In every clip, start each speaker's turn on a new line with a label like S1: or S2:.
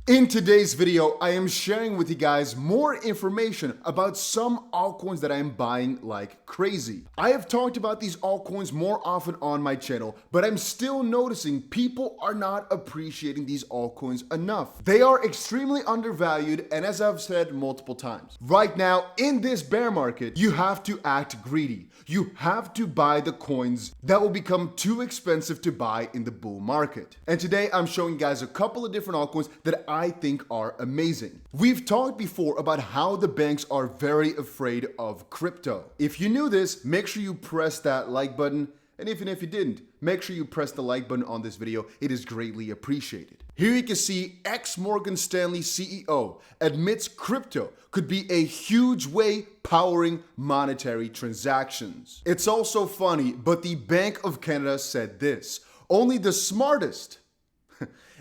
S1: In today's video, I am sharing with you guys more information about some altcoins that I am buying like crazy. I have talked about these altcoins more often on my channel, but I'm still noticing people are not appreciating these altcoins enough. They are extremely undervalued, and as I've said multiple times, right now in this bear market, you have to act greedy. You have to buy the coins that will become too expensive to buy in the bull market. And today I'm showing you guys a couple of different altcoins that I think are amazing. We've talked before about how the banks are very afraid of crypto. If you knew this, make sure you press that like button. And even if you didn't, make sure you press the like button on this video. It is greatly appreciated. Here you can see ex-Morgan Stanley CEO admits crypto could be a huge way powering monetary transactions. It's also funny, but the Bank of Canada said this: only the smartest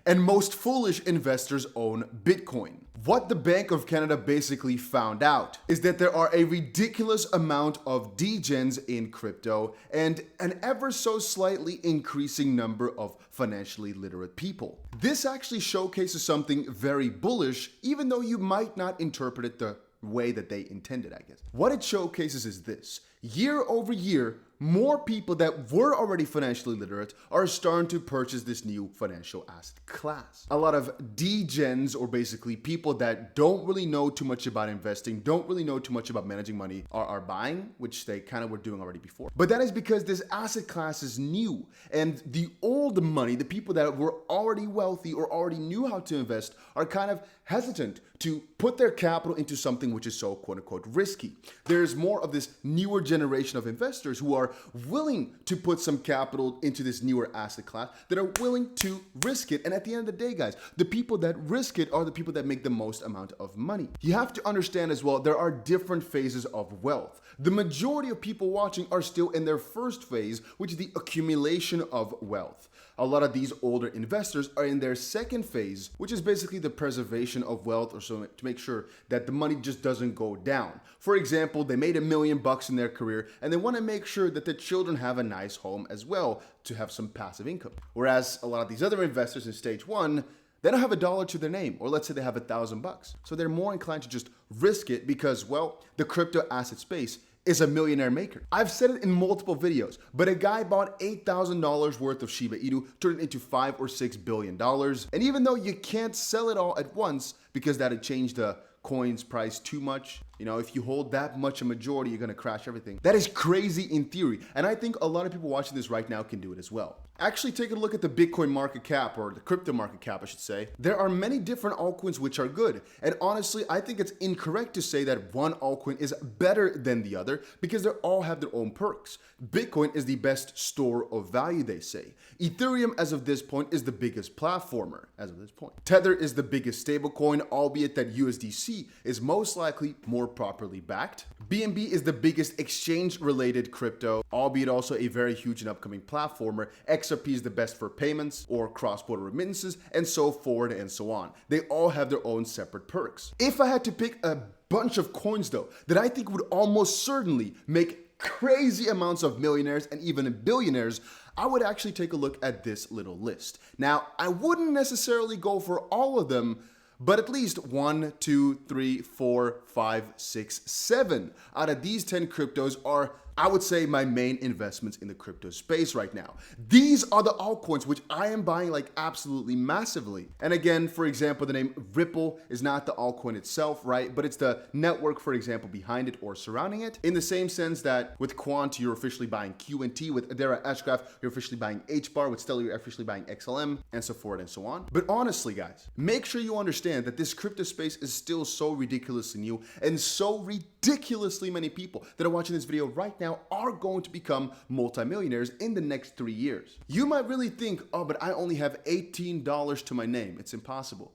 S1: and most foolish investors own Bitcoin. What the Bank of Canada basically found out is that there are a ridiculous amount of degens in crypto and an ever so slightly increasing number of financially literate people. This actually showcases something very bullish, even though you might not interpret it the way that they intended, I guess. What it showcases is this: year over year, more people that were already financially literate are starting to purchase this new financial asset class. A lot of degens, or basically people that don't really know too much about investing, don't really know too much about managing money, are buying, which they kind of were doing already before. But that is because this asset class is new, and the old money, the people that were already wealthy or already knew how to invest, are kind of hesitant to put their capital into something which is so quote unquote risky. There's more of this newer generation of investors who are willing to put some capital into this newer asset class, that are willing to risk it. And at the end of the day, guys, the people that risk it are the people that make the most amount of money. You have to understand as well, there are different phases of wealth. The majority of people watching are still in their first phase, which is the accumulation of wealth. A lot of these older investors are in their second phase, which is basically the preservation of wealth, or so to make sure that the money just doesn't go down. For example, they made $1 million in their career and they want to make sure that the children have a nice home as well to have some passive income. Whereas a lot of these other investors in stage one, they don't have a dollar to their name, or let's say they have $1,000. So they're more inclined to just risk it because, well, the crypto asset space is a millionaire maker. I've said it in multiple videos, but a guy bought $8,000 worth of Shiba Inu, turned it into $5 or $6 billion. And even though you can't sell it all at once because that'd change the coin's price too much, you know, if you hold that much a majority, you're gonna crash everything. That is crazy in theory. And I think a lot of people watching this right now can do it as well. Actually, take a look at the Bitcoin market cap, or the crypto market cap, I should say. There are many different altcoins which are good. And honestly, I think it's incorrect to say that one altcoin is better than the other, because they all have their own perks. Bitcoin is the best store of value, they say. Ethereum, as of this point, is the biggest platformer, as of this point. Tether is the biggest stablecoin, albeit that USDC is most likely more properly backed. BNB is the biggest exchange-related crypto, albeit also a very huge and upcoming platformer. XRP is the best for payments or cross-border remittances, and so forth and so on. They all have their own separate perks. If I had to pick a bunch of coins, though, that I think would almost certainly make crazy amounts of millionaires and even billionaires, I would actually take a look at this little list. Now, I wouldn't necessarily go for all of them, but at least 1, 2, 3, 4, 5, 6, 7 out of these 10 cryptos are, I would say, my main investments in the crypto space right now. These are the altcoins which I am buying like absolutely massively. And again, for example, the name Ripple is not the altcoin itself, right? But it's the network, for example, behind it or surrounding it. In the same sense that with Quant, you're officially buying QNT. With Adara Ashgraph, you're officially buying HBAR. With Stellar, you're officially buying XLM, and so forth and so on. But honestly, guys, make sure you understand that this crypto space is still so ridiculously new, and so ridiculously many people that are watching this video right now are going to become multimillionaires in the next 3 years. You might really think, oh, but I only have $18 to my name. It's impossible.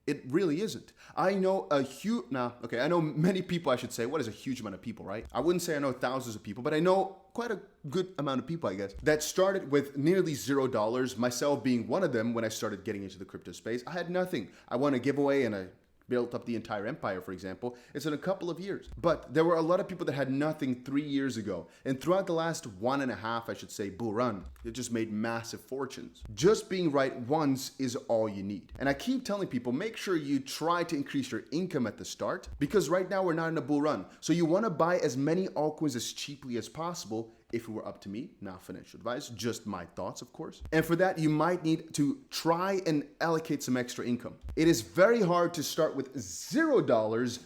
S1: It really isn't. I know I know many people, I should say. What is a huge amount of people, right? I wouldn't say I know thousands of people, but I know quite a good amount of people, I guess, that started with nearly $0, myself being one of them. When I started getting into the crypto space, I had nothing. I won a giveaway and I built up the entire empire, for example. It's in a couple of years. But there were a lot of people that had nothing 3 years ago. And throughout the last 1.5, I should say, bull run, they just made massive fortunes. Just being right once is all you need. And I keep telling people, make sure you try to increase your income at the start, because right now we're not in a bull run. So you want to buy as many altcoins as cheaply as possible. If it were up to me, not financial advice, just my thoughts, of course. And for that, you might need to try and allocate some extra income. It is very hard to start with $0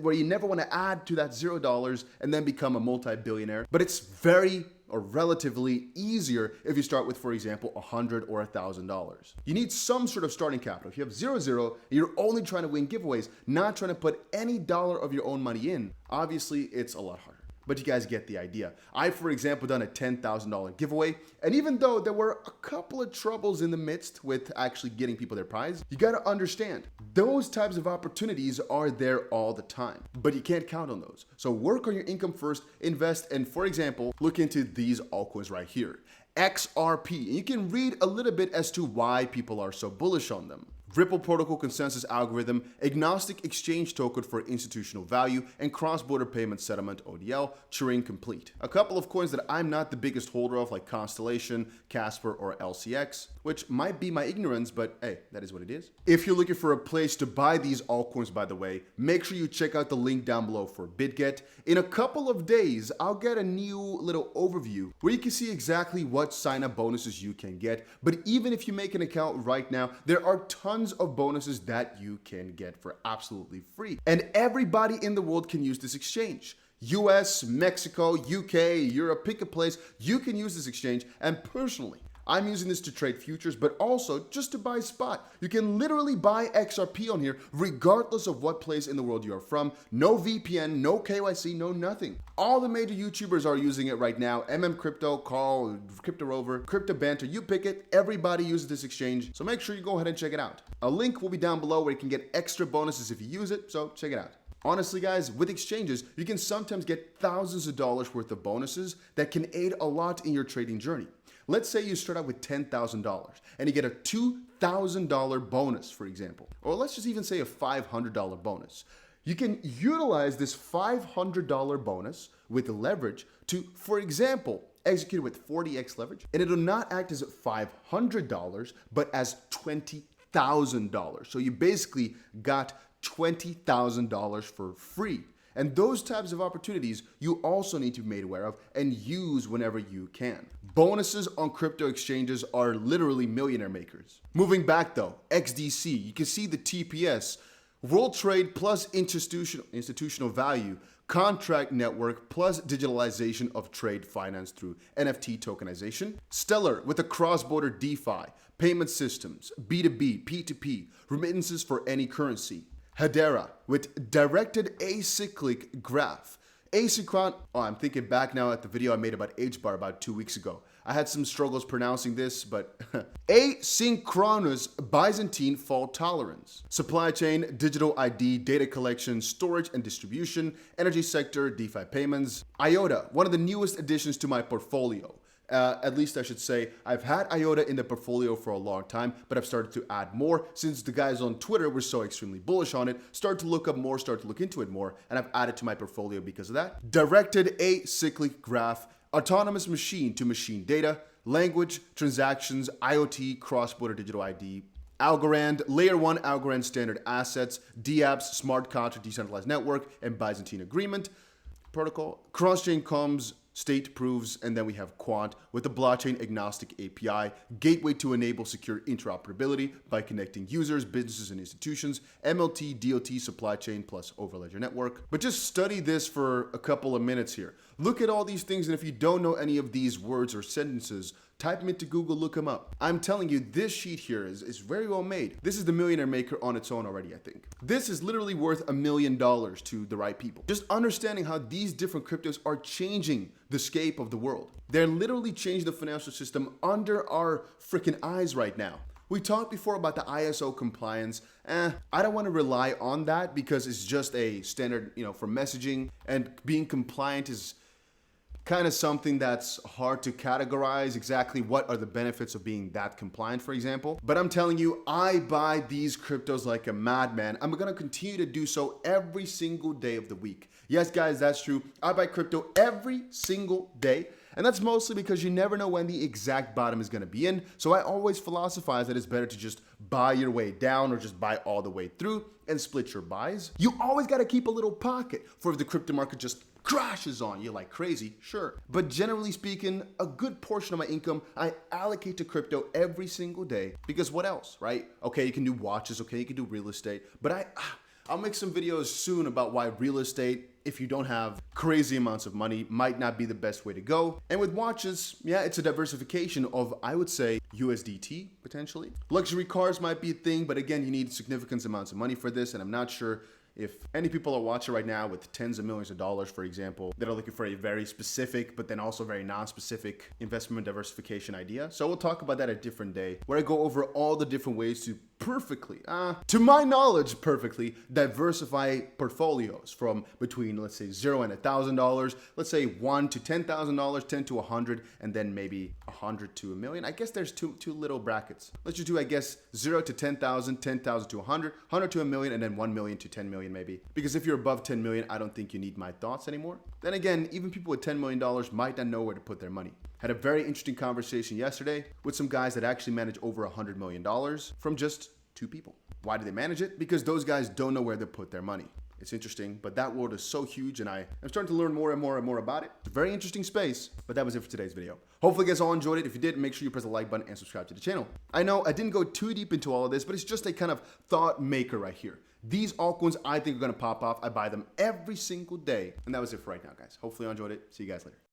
S1: where you never want to add to that $0 and then become a multi-billionaire. But it's very or relatively easier if you start with, for example, $100 or $1,000. You need some sort of starting capital. If you have $0, you're only trying to win giveaways, not trying to put any dollar of your own money in. Obviously, it's a lot harder. But you guys get the idea. I, for example, done a $10,000 giveaway. And even though there were a couple of troubles in the midst with actually getting people their prize, you gotta understand, those types of opportunities are there all the time, but you can't count on those. So work on your income first, invest, and for example, look into these altcoins right here. XRP, and you can read a little bit as to why people are so bullish on them. Ripple Protocol Consensus Algorithm, Agnostic Exchange Token for Institutional Value, and Cross-Border Payment Settlement ODL, Turing Complete. A couple of coins that I'm not the biggest holder of, like Constellation, Casper, or LCX, which might be my ignorance, but hey, that is what it is. If you're looking for a place to buy these altcoins, by the way, make sure you check out the link down below for BitGet. In a couple of days, I'll get a new little overview where you can see exactly what sign-up bonuses you can get. But even if you make an account right now, there are tons of bonuses that you can get for absolutely free. And everybody in the world can use this exchange. US, Mexico, UK, Europe, pick a place, you can use this exchange. And personally, I'm using this to trade futures, but also just to buy spot. You can literally buy XRP on here regardless of what place in the world you are from. No VPN, no KYC, no nothing. All the major YouTubers are using it right now. Crypto, Call, Crypto Rover, Crypto Banter, you pick it. Everybody uses this exchange. So make sure you go ahead and check it out. A link will be down below where you can get extra bonuses if you use it. So check it out. Honestly, guys, with exchanges, you can sometimes get thousands of dollars worth of bonuses that can aid a lot in your trading journey. Let's say you start out with $10,000 and you get a $2,000 bonus, for example, or let's just even say a $500 bonus. You can utilize this $500 bonus with leverage to, for example, execute with 40x leverage, and it will not act as $500, but as $20,000. So you basically got $20,000 for free. And those types of opportunities you also need to be made aware of and use whenever you can. Bonuses on crypto exchanges are literally millionaire makers. Moving back though, XDC, you can see the TPS, World Trade plus institutional value, contract network plus digitalization of trade finance through NFT tokenization. Stellar with a cross-border DeFi, payment systems, B2B, P2P, remittances for any currency. Hedera with directed acyclic graph. I'm thinking back now at the video I made about HBAR about 2 weeks ago. I had some struggles pronouncing this, but asynchronous Byzantine fault tolerance. Supply chain, digital ID, data collection, storage and distribution, energy sector, DeFi payments. IOTA, one of the newest additions to my portfolio. At least I should say, I've had IOTA in the portfolio for a long time, but I've started to add more since the guys on Twitter were so extremely bullish on it, start to look up more, start to look into it more, and I've added to my portfolio because of that. Directed acyclic graph, autonomous machine to machine data, language, transactions, IoT, cross-border digital ID, Algorand, Layer 1 Algorand standard assets, DApps, smart contract decentralized network, and Byzantine agreement, protocol, cross-chain comms, state proofs, and then we have Quant with the blockchain agnostic API, gateway to enable secure interoperability by connecting users, businesses, and institutions, MLT, DOT, supply chain, plus overledger network. But just study this for a couple of minutes here. Look at all these things, and if you don't know any of these words or sentences, type them into Google, look them up. I'm telling you, this sheet here is very well made. This is the Millionaire Maker on its own already, I think. This is literally worth $1 million to the right people. Just understanding how these different cryptos are changing the scape of the world. They're literally changing the financial system under our freaking eyes right now. We talked before about the ISO compliance. I don't want to rely on that because it's just a standard, for messaging, and being compliant is kind of something that's hard to categorize exactly what are the benefits of being that compliant, for example. But I'm telling you, I buy these cryptos like a madman. I'm gonna continue to do so every single day of the week. Yes, guys, that's true. I buy crypto every single day. And that's mostly because you never know when the exact bottom is going to be in. So I always philosophize that it's better to just buy your way down or just buy all the way through and split your buys. You always got to keep a little pocket for if the crypto market just crashes on you like crazy, sure. But generally speaking, a good portion of my income, I allocate to crypto every single day because what else, right? Okay, you can do watches, okay, you can do real estate, but I'll make some videos soon about why real estate, if you don't have crazy amounts of money, might not be the best way to go. And with watches, yeah, it's a diversification of, I would say, USDT, potentially. Luxury cars might be a thing, but again, you need significant amounts of money for this, and I'm not sure if any people are watching right now with tens of millions of dollars, for example, that are looking for a very specific, but then also very non-specific investment diversification idea. So we'll talk about that a different day, where I go over all the different ways to perfectly, to my knowledge, perfectly diversify portfolios from between, let's say, $0 and $1,000, let's say $1 to $10,000, 10 to 100, and then maybe 100 to a million. I guess there's two little brackets. Let's just do, I guess, 0 to 10,000, 10,000 to 100, 100 to a million, and then 1 million to 10 million maybe. Because if you're above 10 million, I don't think you need my thoughts anymore. Then again, even people with $10 million might not know where to put their money. Had a very interesting conversation yesterday with some guys that actually manage over $100 million from just 2 people. Why do they manage it? Because those guys don't know where to put their money. It's interesting, but that world is so huge and I'm starting to learn more and more and more about it. It's a very interesting space, but that was it for today's video. Hopefully you guys all enjoyed it. If you did, make sure you press the like button and subscribe to the channel. I know I didn't go too deep into all of this, but it's just a kind of thought maker right here. These altcoins I think are gonna pop off. I buy them every single day. And that was it for right now, guys. Hopefully you enjoyed it. See you guys later.